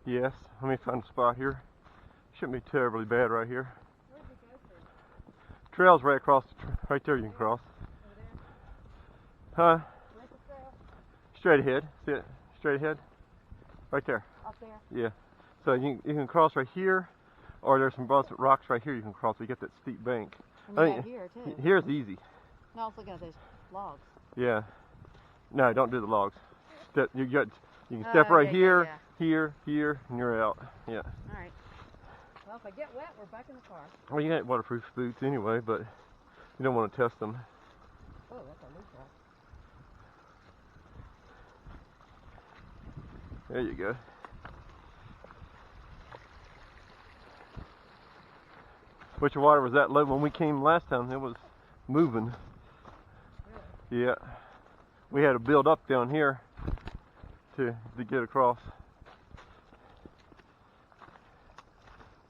Yes. Let me find a spot here. Shouldn't be terribly bad right here. Where'd you go to? Trail's right across, right there you can cross. Over there? Huh? Where's the trail? Straight ahead. See it? Straight ahead. Right there. Up there? Yeah. So you can cross right here, or there's some rocks right here you can cross. So you get that steep bank. And you got here too. Here's easy. No, I was looking at those logs. Yeah. No, don't do the logs. You can step right here, here, here, and you're out. Yeah. All right. Well, if I get wet, we're back in the car. Well, you got waterproof boots anyway, but you don't want to test them. Oh, that's a loose rock. There you go. Which water was that low when we came last time? It was moving. Really? Yeah. We had to build up down here to get across.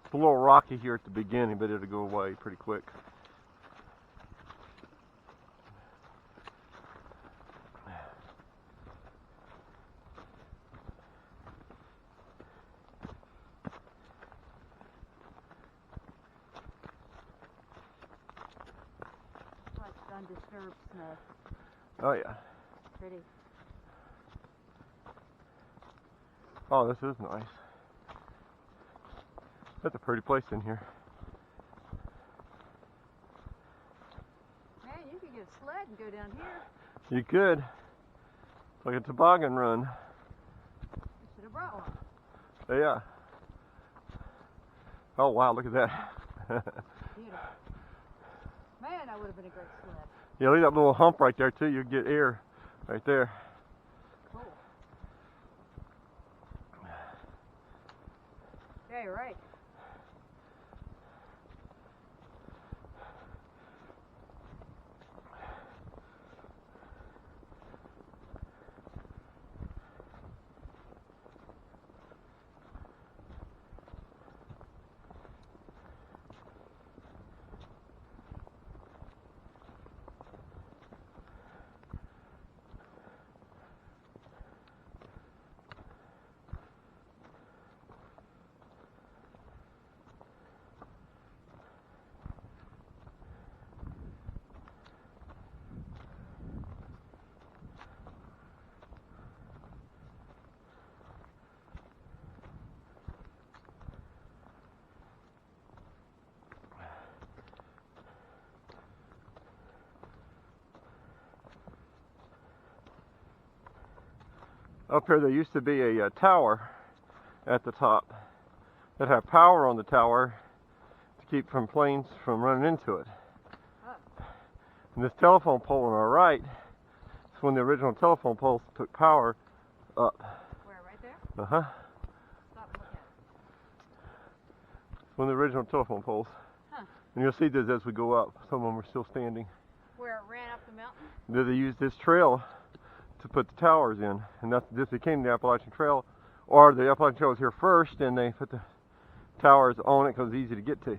It's a little rocky here at the beginning, but it'll go away pretty quick. Like undisturbed snow. Oh yeah. Pretty. Oh, this is nice. That's a pretty place in here. Man, you could get a sled and go down here. You could. Like a toboggan run. You should have brought one. Yeah. Oh wow, look at that. Beautiful. Man, that would have been a great sled. Yeah, look at that little hump right there too. You'll get air right there. Cool. Yeah, you're right. Up here there used to be a tower at the top that had power on the tower to keep from planes from running into it. Oh. And this telephone pole on our right is when the original telephone poles took power up. Where, right there? Uh-huh. Stop and look at it. When the original telephone poles. Huh. And you'll see this as we go up. Some of them are still standing. Where it ran up the mountain? They used this trail to put the towers in, and this became the Appalachian Trail, or the Appalachian Trail was here first, and they put the towers on it because it's easy to get to.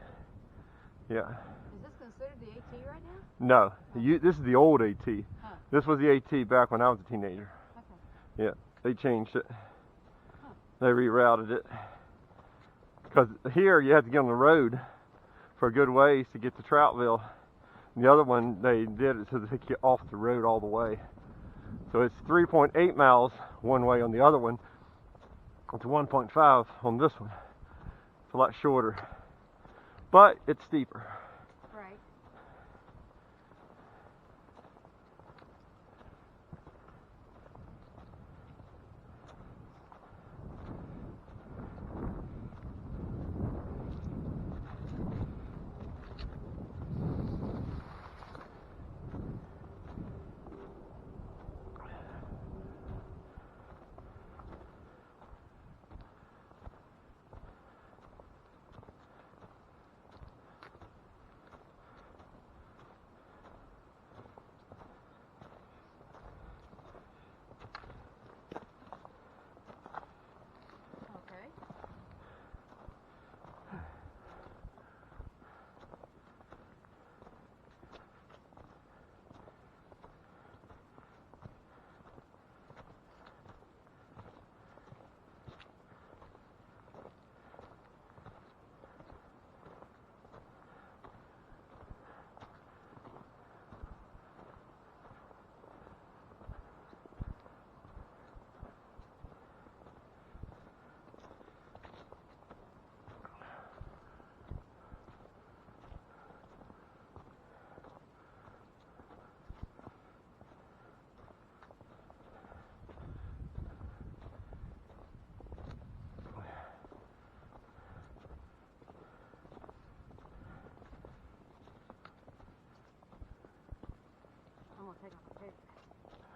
Yeah. Is this considered the AT right now? No, this is the old AT. Huh. This was the AT back when I was a teenager. Okay. Yeah, they changed it. Huh. They rerouted it. Because here you had to get on the road for a good ways to get to Troutville. And the other one, they did it so they could get off the road all the way. So it's 3.8 miles one way on the other one. It's 1.5 on this one. It's a lot shorter, but it's steeper. Right.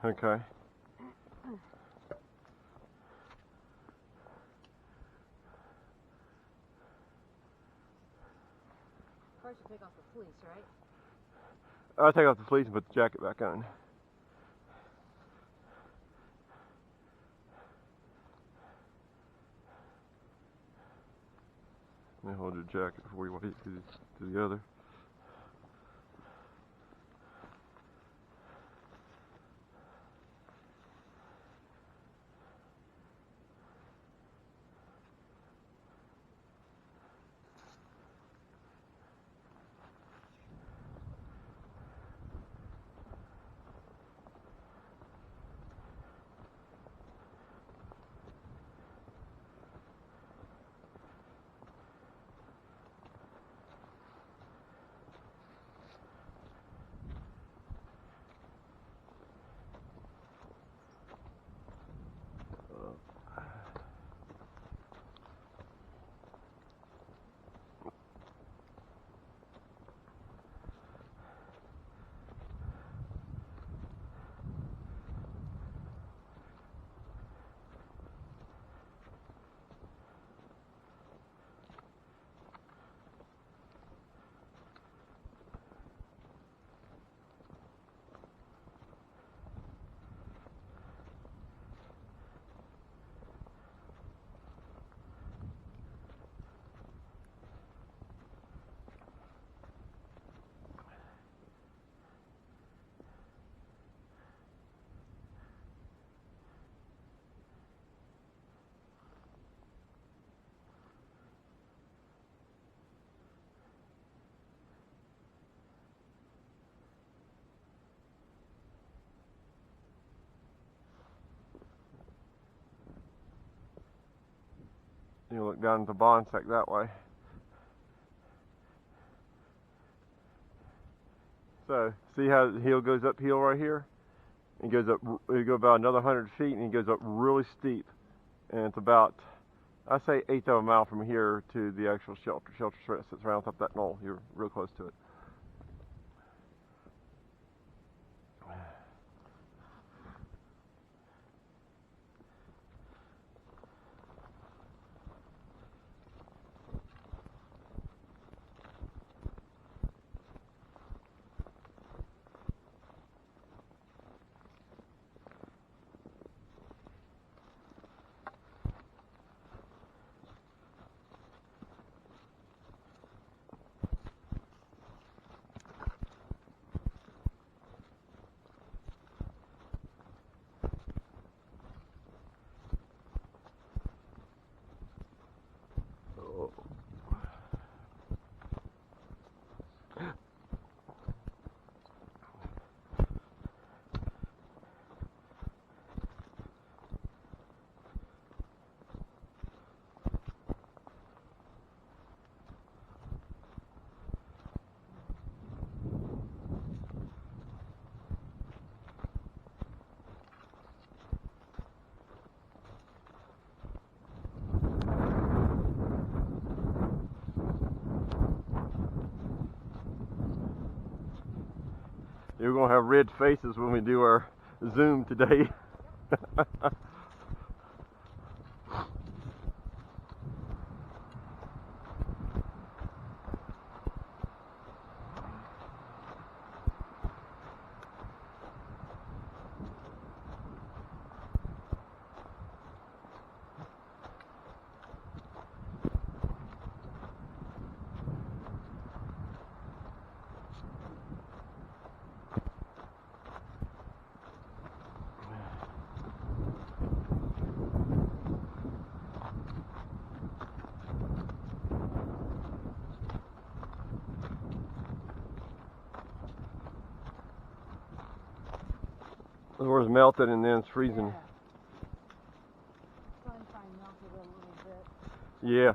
Okay. First you take off the fleece, right? I'll take off the fleece and put the jacket back on. Let me hold your jacket before you wait to the other. You look down at the bond sack that way. So, see how the heel goes uphill right here? It goes up, you go about another 100 feet and it goes up really steep. And it's about, I say, 1/8 of a mile from here to the actual shelter. Shelter sits around top of that knoll. You're real close to it. You're going to have red faces when we do our Zoom today. The water's melted and then it's freezing. Yeah. Sunshine melted a little bit. Yeah.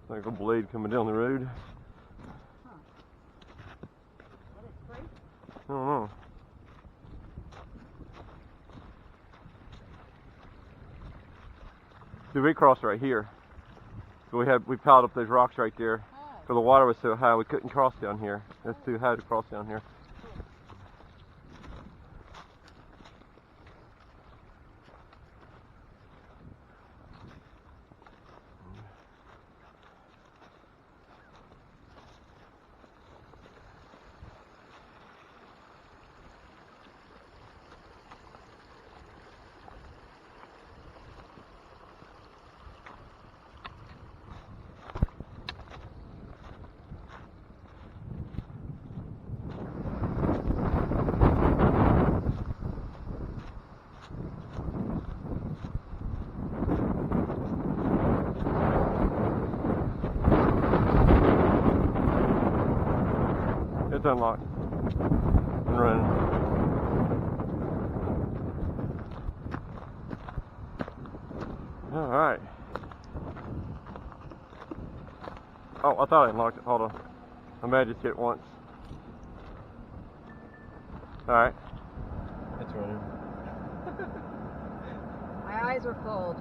Like a blade coming down the road. Huh. What is straight? I don't know. See, we crossed right here. So we piled up those rocks right there. Oh. Because the water was so high, we couldn't cross down here. It's too high to cross down here. It's unlocked and running. All right. Oh, I thought I unlocked it. Hold on. I may just hit it once. All right. It's running. My eyes are cold.